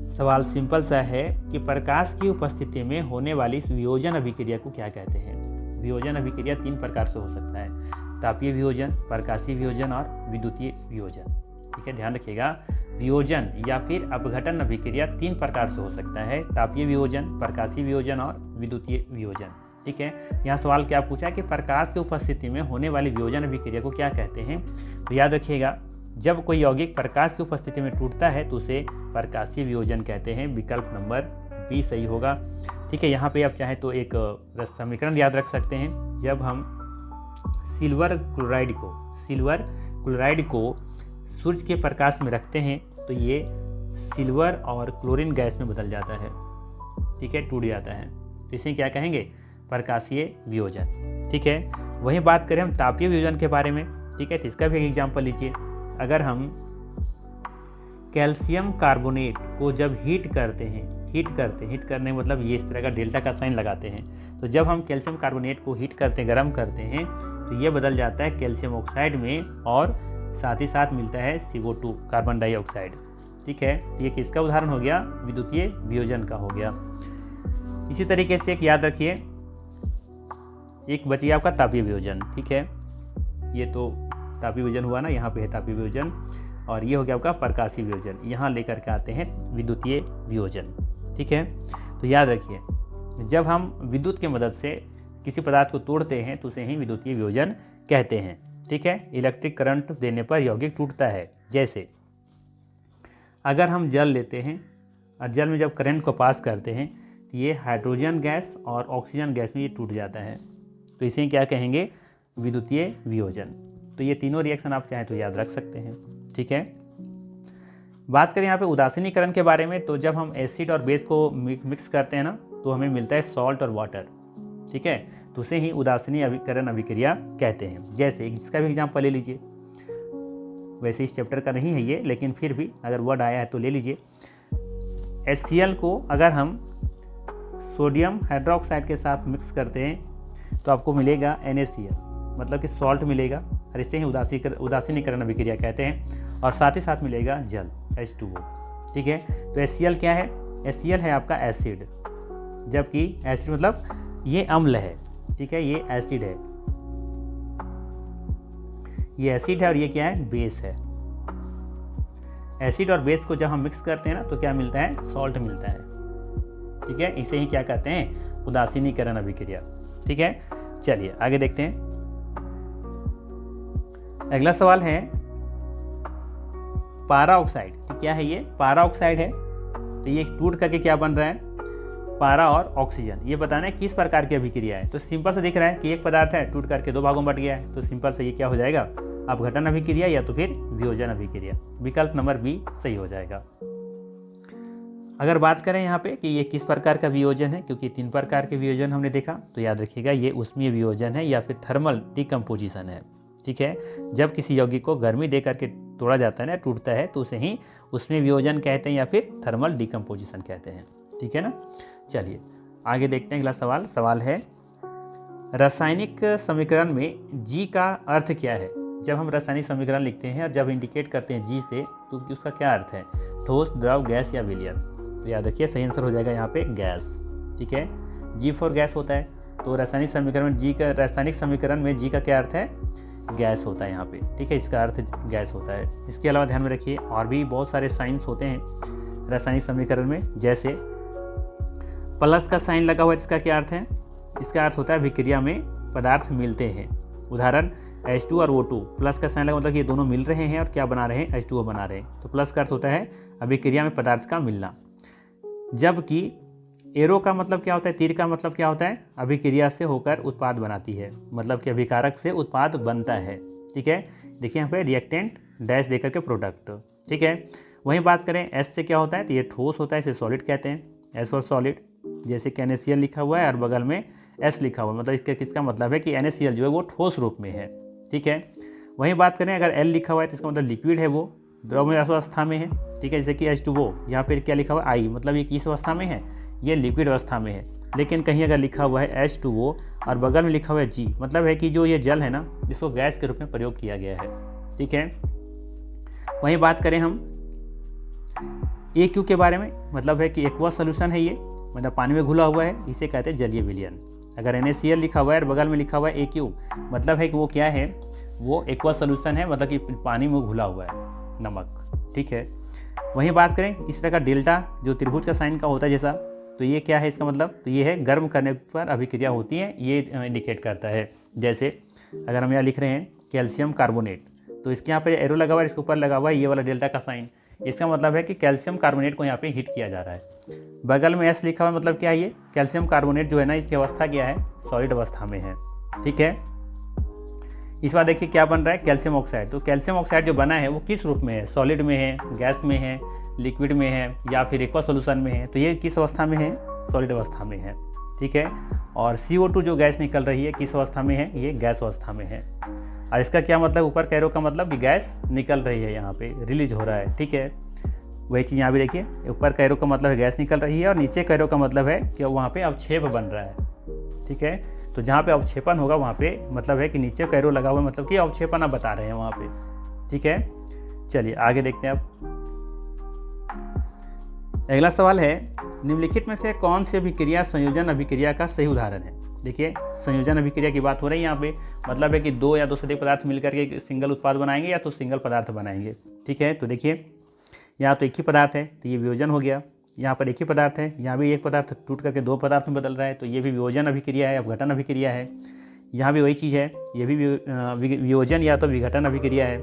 सवाल सिंपल सा है कि प्रकाश की उपस्थिति में होने वाली इस वियोजन अभिक्रिया को क्या कहते हैं। वियोजन अभिक्रिया 3 प्रकार से हो सकता है, तापीय वियोजन, प्रकाशीय वियोजन और विद्युतीय वियोजन। ठीक है, ध्यान रखिएगा, वियोजन या फिर अपघटन अभिक्रिया 3 प्रकार से हो सकता है, तापीय वियोजन, प्रकाशीय वियोजन और विद्युतीय वियोजन। ठीक है, यहाँ सवाल क्या पूछा कि प्रकाश की उपस्थिति में होने वाली वियोजन अभिक्रिया को क्या कहते हैं। तो याद रखिएगा, जब कोई यौगिक प्रकाश की उपस्थिति में टूटता है तो उसे प्रकाशीय वियोजन कहते हैं। विकल्प नंबर बी सही होगा। ठीक है, यहाँ पे आप चाहे तो एक समीकरण याद रख सकते हैं। जब हम सिल्वर क्लोराइड को सूर्य के प्रकाश में रखते हैं तो ये सिल्वर और क्लोरीन गैस में बदल जाता है। ठीक है, टूट जाता है, तो इसे क्या कहेंगे, प्रकाशीय वियोजन। ठीक है, वही बात करें हम तापीय वियोजन के बारे में। ठीक है, तो इसका भी एक एग्जाम्पल लीजिए। अगर हम कैल्शियम कार्बोनेट को जब हीट करने मतलब ये इस तरह का डेल्टा का साइन लगाते हैं, तो जब हम कैल्शियम कार्बोनेट को हीट करते गर्म करते हैं तो ये बदल जाता है कैल्शियम ऑक्साइड में, और साथ ही साथ मिलता है CO2 कार्बन डाइऑक्साइड। ठीक है, ये किसका उदाहरण हो गया, विद्युतीय वियोजन का हो गया। इसी तरीके से एक याद रखिए, एक बच गया आपका तापीय वियोजन। ठीक है, ये तो तापीय वियोजन हुआ ना, यहाँ पे है तापीय वियोजन, और ये हो गया आपका प्रकाशीय वियोजन। यहाँ लेकर के आते हैं विद्युतीय वियोजन। ठीक है, तो याद रखिए, जब हम विद्युत की मदद से किसी पदार्थ को तोड़ते हैं तो उसे ही विद्युतीय वियोजन कहते हैं। ठीक है, इलेक्ट्रिक करंट देने पर यौगिक टूटता है। जैसे अगर हम जल लेते हैं और जल में जब करंट को पास करते हैं तो ये हाइड्रोजन गैस और ऑक्सीजन गैस में ये टूट जाता है, तो इसे क्या कहेंगे, विद्युतीय वियोजन। तो ये तीनों रिएक्शन आप चाहें तो याद रख सकते हैं, ठीक है। बात करें यहाँ पे उदासीनीकरण के बारे में, तो जब हम एसिड और बेस को मिक्स करते हैं ना तो हमें मिलता है सॉल्ट और वाटर, ठीक है, तो उसे ही उदासीनीकरण अभिक्रिया कहते हैं। जैसे इसका भी एग्जाम्पल ले लीजिए, वैसे इस चैप्टर का नहीं है ये, लेकिन फिर भी अगर वर्ड आया है तो ले लीजिए। HCl को अगर हम सोडियम हाइड्रोक्साइड के साथ मिक्स करते हैं तो आपको मिलेगा NaCl, मतलब कि सॉल्ट मिलेगा, और इसे ही उदासीनीकरण अभिक्रिया कहते हैं। और साथ ही साथ मिलेगा जल H2O, ठीक है। तो HCl क्या है, HCl है आपका एसिड, जबकि एसिड मतलब ये अम्ल है, ठीक है, ये एसिड है, ये एसिड है और ये क्या है, बेस है। एसिड और बेस को जब हम मिक्स करते हैं ना तो क्या मिलता है, सॉल्ट मिलता है, ठीक है। इसे ही क्या कहते हैं, उदासीनीकरण अभिक्रिया, ठीक है। चलिए आगे देखते हैं। अगला सवाल है पारा ऑक्साइड, क्या है ये, पारा ऑक्साइड है, तो ये टूट करके क्या बन रहा है, पारा और ऑक्सीजन। ये बताना है किस प्रकार की अभिक्रिया है। तो सिंपल से दिख रहा है कि एक पदार्थ है, टूट करके दो भागों में बट गया है, तो सिंपल से ये क्या हो जाएगा, अपघटन अभिक्रिया या तो फिर वियोजन अभिक्रिया। विकल्प नंबर बी सही हो जाएगा। अगर बात करें यहाँ पे कि ये किस प्रकार का वियोजन है, क्योंकि 3 प्रकार के वियोजन हमने देखा, तो याद रखिएगा ये ऊष्मीय वियोजन है या फिर थर्मल डिकम्पोजिशन है, ठीक है। जब किसी यौगिक को गर्मी दे करके तोड़ा जाता है ना, टूटता है, तो उसे ही ऊष्मीय वियोजन कहते हैं या फिर थर्मल डिकम्पोजिशन कहते हैं, ठीक है ना। चलिए आगे देखते हैं। अगला सवाल है रासायनिक समीकरण में जी का अर्थ क्या है। जब हम रासायनिक समीकरण लिखते हैं और जब इंडिकेट करते हैं जी से, तो उसका क्या अर्थ है, ठोस, द्रव, गैस या विलयन। तो याद रखिए सही आंसर हो जाएगा यहाँ पे गैस, ठीक है। जी फॉर गैस होता है, तो रासायनिक समीकरण में जी का क्या अर्थ है, गैस होता है यहाँ पे, ठीक है, इसका अर्थ गैस होता है। इसके अलावा ध्यान में रखिए और भी बहुत सारे साइंस होते हैं रासायनिक समीकरण में, जैसे प्लस का साइन लगा हुआ है, इसका क्या अर्थ है, इसका अर्थ होता है विक्रिया में पदार्थ मिलते हैं। उदाहरण H2 और O2, प्लस का साइन लगा मतलब ये दोनों मिल रहे हैं और क्या बना रहे हैं, H2O बना रहे हैं, तो प्लस का अर्थ होता है अभिक्रिया में पदार्थ का मिलना। जबकि एरो का मतलब क्या होता है, तीर का मतलब क्या होता है, अभिक्रिया से होकर उत्पाद बनाती है, मतलब कि अभिकारक से उत्पाद बनता है, ठीक है। देखिए यहाँ पे रिएक्टेंट डैश देकर के प्रोडक्ट, ठीक है। वहीं बात करें S से क्या होता है, तो ये ठोस होता है, इसे सॉलिड कहते हैं, S फॉर सॉलिड। जैसे कि NaCl लिखा हुआ है और बगल में S लिखा हुआ है, मतलब इसका किसका मतलब है कि NaCl जो है वो ठोस रूप में है, ठीक है। वहीं बात करें अगर L लिखा हुआ है तो इसका मतलब लिक्विड है, वो द्रव्य अवस्था में है, ठीक है। जैसे कि H2O, यहाँ पर क्या लिखा हुआ है I, मतलब ये किस अवस्था में है, ये लिक्विड अवस्था में है। लेकिन कहीं अगर लिखा हुआ है H2O और बगल में लिखा हुआ है G, मतलब है कि जो ये जल है ना, जिसको गैस के रूप में प्रयोग किया गया है, ठीक है। वहीं बात करें हम AQ के बारे में, मतलब है कि एक्वा सोल्यूशन है ये, मतलब पानी में घुला हुआ है, इसे कहते हैं जलीय विलयन। अगर NaCl लिखा हुआ है और बगल में लिखा हुआ है AQ, मतलब है कि वो क्या है, वो एक्वा सोल्यूशन है, मतलब कि पानी में घुला हुआ है, नमक, ठीक है। वहीं बात करें इस तरह का डेल्टा जो त्रिभुज का साइन का होता है जैसा, तो ये क्या है इसका मतलब, तो ये है गर्म करने पर अभिक्रिया होती है, ये इंडिकेट करता है। जैसे अगर हम यहाँ लिख रहे हैं कैल्शियम कार्बोनेट, तो इसके यहाँ पर एरो लगा हुआ है, इसके ऊपर लगा हुआ है ये वाला डेल्टा का साइन, इसका मतलब है कि कैल्शियम कार्बोनेट को यहाँ पे हीट किया जा रहा है। बगल में S लिखा हुआ है, मतलब क्या है, ये कैल्शियम कार्बोनेट जो है ना, इसकी अवस्था क्या है, सॉलिड अवस्था में है, ठीक है। इस बार देखिए क्या बन रहा है, कैल्शियम ऑक्साइड। तो कैल्शियम ऑक्साइड जो बना है वो किस रूप में है, सॉलिड में है, गैस में है, लिक्विड में है या फिर एक्वा सोल्यूशन में है, तो ये किस अवस्था में है, सॉलिड अवस्था में है, ठीक है। और CO2 जो गैस निकल रही है किस अवस्था में है, ये गैस अवस्था में है। और इसका क्या मतलब, ऊपर कैरो का मतलब कि गैस निकल रही है, यहाँ पे रिलीज हो रहा है, ठीक है। वही चीज़ यहाँ भी देखिए, ऊपर कैरो का मतलब है गैस निकल रही है और नीचे कैरो का मतलब है कि वहाँ पे अवक्षेप बन रहा है, ठीक है। तो जहाँ पे अवक्षेपण होगा वहाँ पे मतलब है कि नीचे कैरो लगा हुआ, मतलब कि अवक्षेपण आप बता रहे हैं वहाँ पे, ठीक है। चलिए आगे देखते हैं अब। अगला सवाल है निम्नलिखित में से कौन सी अभिक्रिया संयोजन अभिक्रिया का सही उदाहरण है। देखिए संयोजन अभिक्रिया की बात हो रही है यहाँ पे, मतलब है कि दो या दो से अधिक पदार्थ मिलकर के सिंगल उत्पाद बनाएंगे या तो सिंगल पदार्थ बनाएंगे, ठीक है। तो देखिए यहाँ तो एक ही पदार्थ है तो ये वियोजन हो गया, यहाँ पर एक ही पदार्थ है, यहाँ भी एक पदार्थ टूट करके दो पदार्थ में बदल रहा है, तो ये भी वियोजन अभिक्रिया है, अपघटन अभिक्रिया है। यहाँ भी वही चीज़ है, ये भी वियोजन या तो विघटन अभिक्रिया है।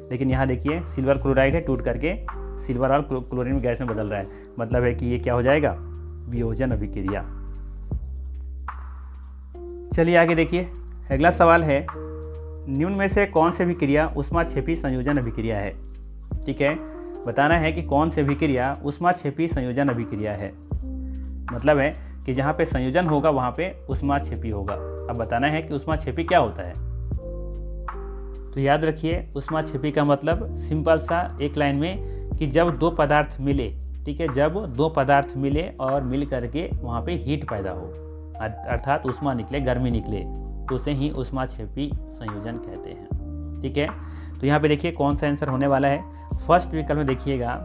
लेकिन यहाँ देखिए सिल्वर क्लोराइड है, टूट करके सिल्वर और क्लोरीन गैस में बदल रहा है, मतलब है कि ये क्या हो जाएगा, वियोजन अभिक्रिया। चलिए आगे देखिए, अगला सवाल है निम्न में से कौन सी अभिक्रिया ऊष्माक्षेपी संयोजन अभिक्रिया है। ठीक है, बताना है कि कौन सी अभिक्रिया ऊष्माक्षेपी संयोजन अभिक्रिया है, मतलब है कि जहाँ पे संयोजन होगा वहाँ पे ऊष्माक्षेपी होगा। अब बताना है कि ऊष्माक्षेपी क्या होता है। तो याद रखिए, ऊष्माक्षेपी का मतलब सिंपल सा एक लाइन में कि जब दो पदार्थ मिले, ठीक है, जब दो पदार्थ मिले और मिल करके वहाँ पे हीट पैदा हो, अर्थात ऊष्मा निकले, गर्मी निकले, तो उसे ही ऊष्माक्षेपी संयोजन कहते हैं। ठीक है, तो यहाँ पे देखिए कौन सा आंसर होने वाला है। फर्स्ट विकल्प में देखिएगा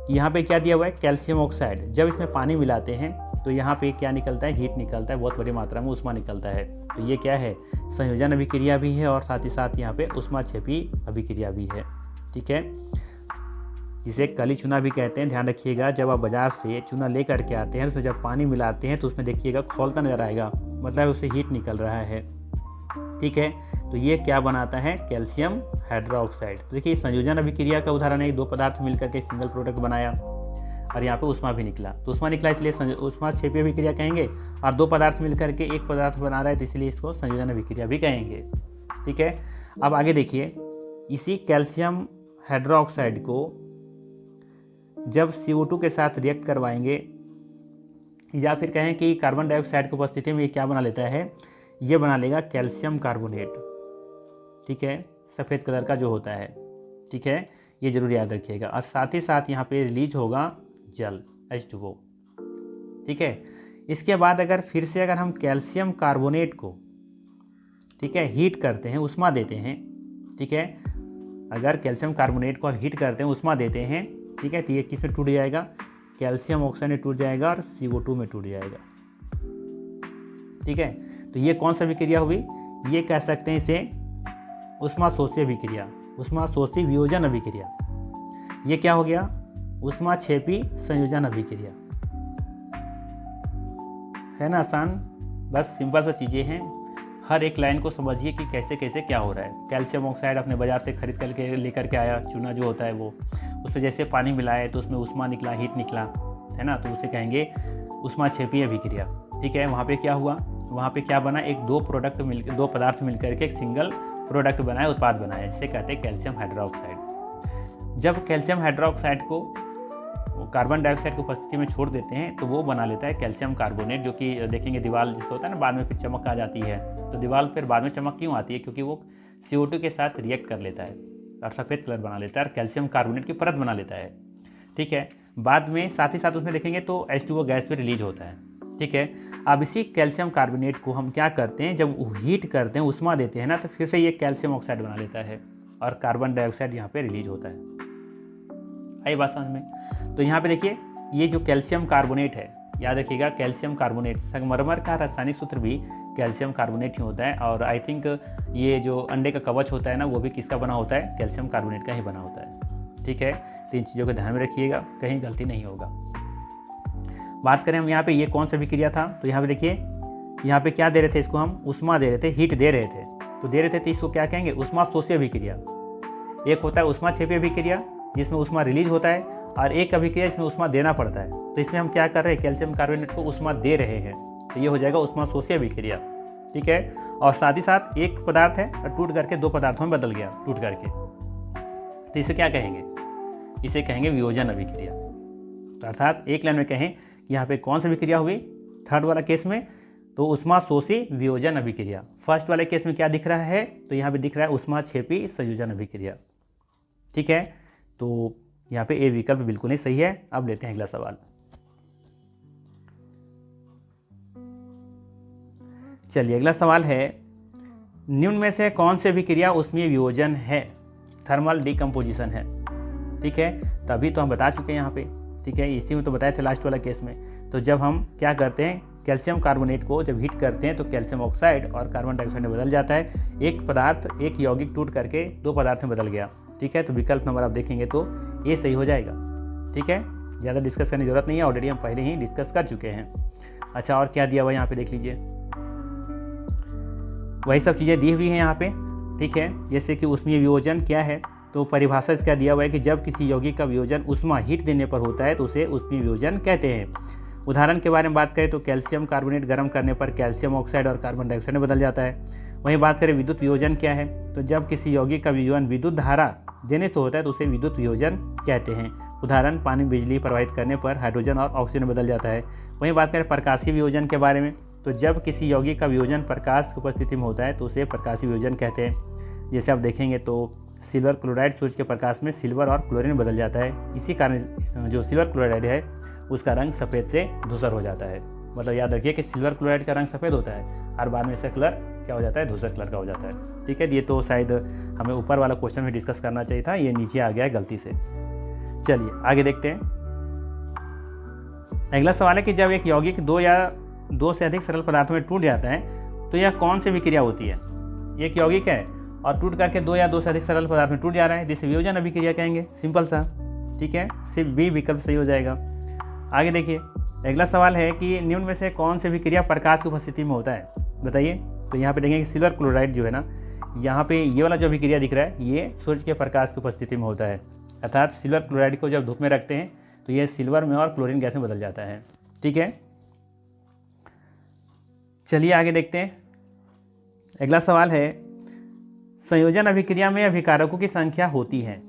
कि यहाँ पे क्या दिया हुआ है, कैल्शियम ऑक्साइड। जब इसमें पानी मिलाते हैं तो यहाँ पे क्या निकलता है, हीट निकलता है, बहुत बड़ी मात्रा में ऊष्मा निकलता है। तो ये क्या है, संयोजन अभिक्रिया भी है और साथ ही साथ यहाँ पे ऊष्माक्षेपी अभिक्रिया भी है। ठीक है, जिसे कली चूना भी कहते हैं। ध्यान रखिएगा, जब आप बाजार से चूना ले करके आते हैं, उसमें जब पानी मिलाते हैं तो उसमें देखिएगा खौलता नजर आएगा, मतलब उससे हीट निकल रहा है। ठीक है, तो ये क्या बनाता है, कैल्शियम हाइड्रोक्साइड। तो देखिए संयोजन अभिक्रिया का उदाहरण है, दो पदार्थ मिलकर के सिंगल प्रोडक्ट बनाया और यहाँ पे ऊष्मा भी निकला। तो ऊष्मा निकला इसलिए ऊष्माक्षेपी अभिक्रिया कहेंगे, और दो पदार्थ मिलकर के एक पदार्थ बना रहा है तो इसलिए इसको संयोजन अभिक्रिया भी कहेंगे। ठीक है, अब आगे देखिए, इसी कैल्शियम हाइड्रोक्साइड को जब CO2 के साथ रिएक्ट करवाएंगे, या फिर कहें कि कार्बन डाइऑक्साइड की उपस्थिति में ये क्या बना लेता है, ये बना लेगा कैल्शियम कार्बोनेट। ठीक है, सफ़ेद कलर का जो होता है। ठीक है, ये जरूर याद रखिएगा। और साथ ही साथ यहाँ पे रिलीज होगा जल H2O। ठीक है, इसके बाद अगर फिर से अगर हम कैल्शियम कार्बोनेट को, ठीक है, हीट करते हैं, ऊष्मा देते हैं। ठीक है, अगर कैल्शियम कार्बोनेट को हीट करते हैं, ऊष्मा देते हैं, ठीक है, तो ये किस में टूट जाएगा, कैल्शियम ऑक्साइड में टूट जाएगा और CO2 में टूट जाएगा। ठीक है, तो ये कौन सा अभिक्रिया हुई, ये कह सकते हैं इसे ऊष्माशोषी अभिक्रिया, ऊष्माशोषी वियोजन अभिक्रिया। ये क्या हो गया, ऊष्माक्षेपी संयोजन अभिक्रिया। है ना आसान, बस सिंपल सा चीज़ें हैं। हर एक लाइन को समझिए कि कैसे कैसे क्या हो रहा है। कैल्शियम ऑक्साइड अपने बाजार से खरीद करके लेकर के आया, चूना जो होता है वो, उस पर जैसे पानी मिलाए तो उसमें ऊष्मा निकला, हीट निकला, है ना, तो उसे कहेंगे ऊष्माक्षेपी अभिक्रिया। ठीक है, वहाँ पे क्या हुआ, वहाँ पे क्या बना, एक दो पदार्थ मिलकर के एक सिंगल प्रोडक्ट बनाया, उत्पाद बनाया, जिसे कहते हैं कैल्शियम हाइड्रोक्साइड। जब कैल्शियम हाइड्रोक्साइड को कार्बन डाइऑक्साइड की उपस्थिति में छोड़ देते हैं तो वो बना लेता है कैल्शियम कार्बोनेट, जो कि देखेंगे दीवार जैसे होता है ना, बाद में फिर चमक आ जाती है। तो दीवार फिर बाद में चमक क्यों आती है, क्योंकि वो CO2 के साथ रिएक्ट कर लेता है और सफ़ेद कलर बना लेता है और कैल्शियम कार्बोनेट की परत बना लेता है। ठीक है, बाद में साथ ही साथ उसमें देखेंगे तो H2O गैस भी रिलीज होता है। ठीक है, अब इसी कैल्शियम कार्बोनेट को हम क्या करते हैं, जब हीट करते हैं, ऊष्मा देते हैं ना, तो फिर से ये कैल्शियम ऑक्साइड बना लेता है और कार्बन डाइऑक्साइड यहाँ पे रिलीज होता है। आई बात समझ में। तो यहाँ पे देखिए, ये जो कैल्शियम कार्बोनेट है, याद रखिएगा कैल्शियम कार्बोनेट, संगमरमर का रासायनिक सूत्र भी कैल्शियम कार्बोनेट ही होता है। और आई थिंक ये जो अंडे का कवच होता है ना, वो भी किसका बना होता है, कैल्शियम कार्बोनेट का ही बना होता है। ठीक है, तो इन चीज़ों को ध्यान में रखिएगा, कहीं गलती नहीं होगा। बात करें हम यहाँ पे, ये कौन सा अभिक्रिया था, तो यहाँ पे देखिए, यहाँ पे क्या दे रहे थे, इसको हम ऊष्मा दे रहे थे, हीट दे रहे थे, तो दे रहे थे, तो इसको क्या कहेंगे, ऊष्माशोषी अभिक्रिया। एक होता है ऊष्माक्षेपी अभिक्रिया जिसमें ऊष्मा रिलीज होता है, और एक अभिक्रिया जिसमें ऊष्मा देना पड़ता है। तो इसमें हम क्या कर रहे हैं, कैल्शियम कार्बोनेट को ऊष्मा दे रहे हैं, तो ये हो जाएगा ऊष्माशोषी अभिक्रिया। ठीक है, और साथ ही साथ एक पदार्थ है और टूट करके दो पदार्थों में बदल गया, टूट करके, तो इसे क्या कहेंगे, इसे कहेंगे वियोजन अभिक्रिया। तो अर्थात एक लाइन में कहें कि यहाँ पे कौन सी अभिक्रिया हुई, थर्ड वाला केस में तो ऊष्माशोषी वियोजन अभिक्रिया। फर्स्ट वाले केस में क्या दिख रहा है, तो यहाँ पे दिख रहा है ऊष्माक्षेपी संयोजन अभिक्रिया। ठीक है, तो यहाँ पे ए विकल्प बिल्कुल ही सही है। अब लेते हैं अगला सवाल। चलिए अगला सवाल है, निम्न में से कौन सी अभिक्रिया ऊष्मीय वियोजन है, थर्मल डिकम्पोजिशन है। ठीक है, तभी तो हम बता चुके हैं यहाँ पे। ठीक है, इसी में तो बताए थे लास्ट वाला केस में। तो जब हम क्या करते हैं, कैल्शियम कार्बोनेट को जब हीट करते हैं तो कैल्शियम ऑक्साइड और कार्बन डाइऑक्साइड में बदल जाता है। एक पदार्थ, एक यौगिक टूट करके दो पदार्थ में बदल गया। ठीक है, तो विकल्प नंबर आप देखेंगे तो ये सही हो जाएगा। ठीक है, ज़्यादा डिस्कस करने की जरूरत नहीं है, ऑलरेडी हम पहले ही डिस्कस कर चुके हैं। अच्छा, और क्या दिया हुआ है यहाँ पे देख लीजिए, वही सब चीज़ें दी हुई हैं यहाँ पे। ठीक है, जैसे कि ऊष्मीय वियोजन क्या है, तो परिभाषा इसका दिया हुआ है कि जब किसी यौगिक का वियोजन उष्मा हीट देने पर होता है तो उसे ऊष्मीय वियोजन कहते हैं। उदाहरण के बारे में बात करें तो कैल्शियम कार्बोनेट गर्म करने पर कैल्शियम ऑक्साइड और कार्बन डाइऑक्साइड में बदल जाता है। वहीं बात करें विद्युत वियोजन क्या है, तो जब किसी यौगिक का वियोजन विद्युत धारा देने से होता है तो उसे विद्युत वियोजन कहते हैं। उदाहरण पानी बिजली प्रवाहित करने पर हाइड्रोजन और ऑक्सीजन में बदल जाता है। वहीं बात करें प्रकाशीय वियोजन के बारे में, तो जब किसी यौगिक का वियोजन प्रकाश की उपस्थिति में होता है तो उसे प्रकाशीय वियोजन कहते हैं। जैसे आप देखेंगे तो सिल्वर क्लोराइड सूर्य के प्रकाश में सिल्वर और क्लोरीन बदल जाता है। इसी कारण जो सिल्वर क्लोराइड है उसका रंग सफ़ेद से धूसर हो जाता है। मतलब याद रखिए कि सिल्वर क्लोराइड का रंग सफ़ेद होता है और बाद में इसका कलर क्या हो जाता है, धूसर कलर का हो जाता है। ठीक है, ये तो शायद हमें ऊपर वाला क्वेश्चन में डिस्कस करना चाहिए था, ये नीचे आ गया है गलती से। चलिए आगे देखते हैं। अगला सवाल है कि जब एक यौगिक दो या दो से अधिक सरल पदार्थों में टूट जाता है तो यह कौन सी अभिक्रिया होती है। एक यौगिक है और टूट करके दो या दो से अधिक सरल पदार्थ में टूट जा रहा है, जिसे वियोजन अभिक्रिया कहेंगे। सिंपल सा, ठीक है, सिर्फ बी विकल्प सही हो जाएगा। आगे देखिए, अगला सवाल है कि निम्न में से कौन सी अभिक्रिया प्रकाश की उपस्थिति में होता है, बताइए। तो यहाँ पे देखेंगे कि सिल्वर क्लोराइड जो है ना, यहाँ पे ये वाला जो अभिक्रिया दिख रहा है ये सूर्य के प्रकाश की उपस्थिति में होता है। अर्थात सिल्वर क्लोराइड को जब धूप में रखते हैं तो ये सिल्वर में और क्लोरीन गैस में बदल जाता है। ठीक है, चलिए आगे देखते हैं। अगला सवाल है, संयोजन अभिक्रिया में अभिकारकों की संख्या होती है।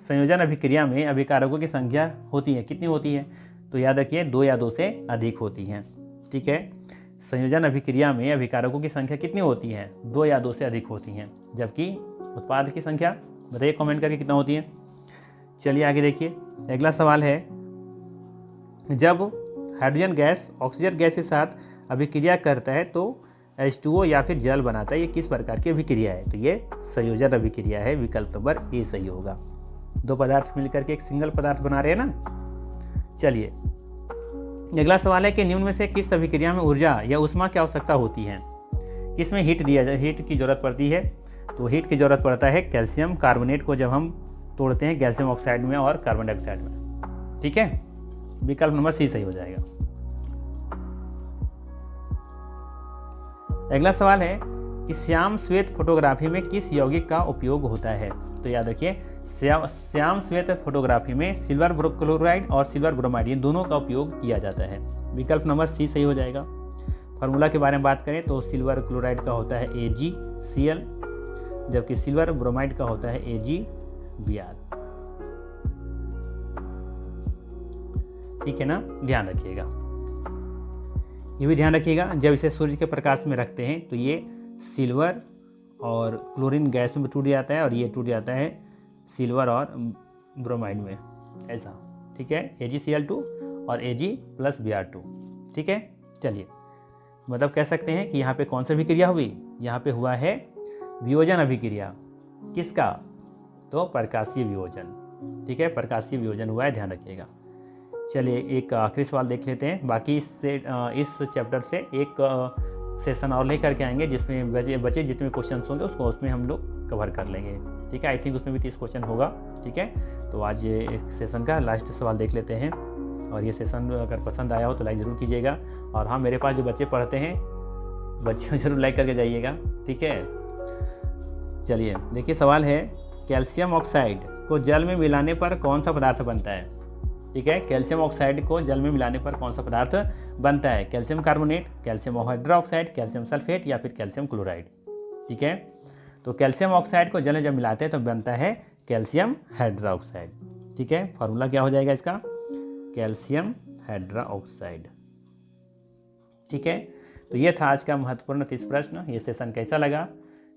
संयोजन अभिक्रिया में अभिकारकों की संख्या होती है, कितनी होती है, तो याद रखिए 2 या 2 से अधिक होती है। ठीक है, संयोजन अभिक्रिया में अभिकारकों की संख्या कितनी होती है, 2 या 2 से अधिक होती हैं। जबकि उत्पाद की संख्या बताइए कमेंट करके कितना होती है। चलिए आगे देखिए। अगला सवाल है, जब हाइड्रोजन गैस ऑक्सीजन गैस के साथ अभिक्रिया करता है तो H2O या फिर जल बनाता है, ये किस प्रकार की अभिक्रिया है, तो ये संयोजन अभिक्रिया है। विकल्प नंबर ए सही होगा। 2 पदार्थ मिलकर के एक सिंगल पदार्थ बना रहे हैं ना। चलिए अगला सवाल है कि निम्न में से किस अभिक्रिया में ऊर्जा या ऊष्मा की आवश्यकता होती है, किसमें हीट की जरूरत पड़ती है, तो हीट की जरूरत पड़ता है कैल्शियम कार्बोनेट को जब हम तोड़ते हैं कैल्शियम ऑक्साइड में और कार्बन डाइऑक्साइड में। ठीक है, विकल्प नंबर सी सही हो जाएगा। अगला सवाल है कि श्याम श्वेत फोटोग्राफी में किस यौगिक का उपयोग होता है, तो याद रखिए श्याम श्वेत फोटोग्राफी में सिल्वर क्लोराइड और सिल्वर ब्रोमाइड, ये दोनों का उपयोग किया जाता है। विकल्प नंबर सी सही हो जाएगा। फार्मूला के बारे में बात करें तो सिल्वर क्लोराइड का होता है AgCl, जबकि सिल्वर ब्रोमाइड का होता है AgBr। ठीक है ना, ध्यान रखिएगा, ये भी ध्यान रखिएगा। जब इसे सूर्य के प्रकाश में रखते हैं तो ये सिल्वर और क्लोरीन गैस में टूट जाता है और ये टूट जाता है सिल्वर और ब्रोमाइड में, ऐसा। ठीक है, AgCl2 और Ag+Br2। ठीक है, चलिए मतलब कह सकते हैं कि यहाँ पे कौन सी अभिक्रिया हुई, यहाँ पे हुआ है वियोजन अभिक्रिया। किसका, तो प्रकाशीय वियोजन। ठीक है, प्रकाशीय वियोजन हुआ है, ध्यान रखिएगा। चलिए एक आखिरी सवाल देख लेते हैं, बाकी इस चैप्टर से एक सेशन और लेकर के आएंगे जिसमें बचे जितने क्वेश्चन होंगे उसको उसमें हम लोग कवर कर लेंगे। ठीक है, आई थिंक उसमें भी 30 क्वेश्चन होगा। ठीक है, तो आज ये एक सेशन का लास्ट सवाल देख लेते हैं, और ये सेशन अगर पसंद आया हो तो लाइक ज़रूर कीजिएगा। और हाँ, मेरे पास जो बच्चे पढ़ते हैं बच्चे ज़रूर लाइक करके जाइएगा। ठीक है, चलिए देखिए सवाल है, कैल्शियम ऑक्साइड को जल में मिलाने पर कौन सा पदार्थ बनता है। ठीक है, कैल्शियम ऑक्साइड को जल में मिलाने पर कौन सा पदार्थ बनता है, calcium carbonate, calcium hydroxide, calcium sulphate या फिर कैल्शियम क्लोराइड। ठीक है, तो कैल्शियम ऑक्साइड को जल में जब मिलाते हैं तो बनता है कैल्शियम हाइड्रोक्साइड। ठीक है, फार्मूला क्या हो जाएगा इसका, कैल्शियम हाइड्रोक्साइड। ठीक है, तो ये था आज का महत्वपूर्ण 30 प्रश्न। ये सेशन कैसा लगा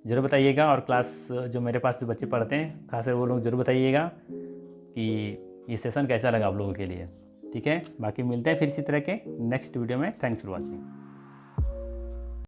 जरूर बताइएगा, और क्लास जो मेरे पास जो बच्चे पढ़ते हैं खासकर वो लोग जरूर बताइएगा कि ये सेशन कैसा लगा आप लोगों के लिए। ठीक है, बाकी मिलते हैं फिर इसी तरह के नेक्स्ट वीडियो में। Thanks for watching.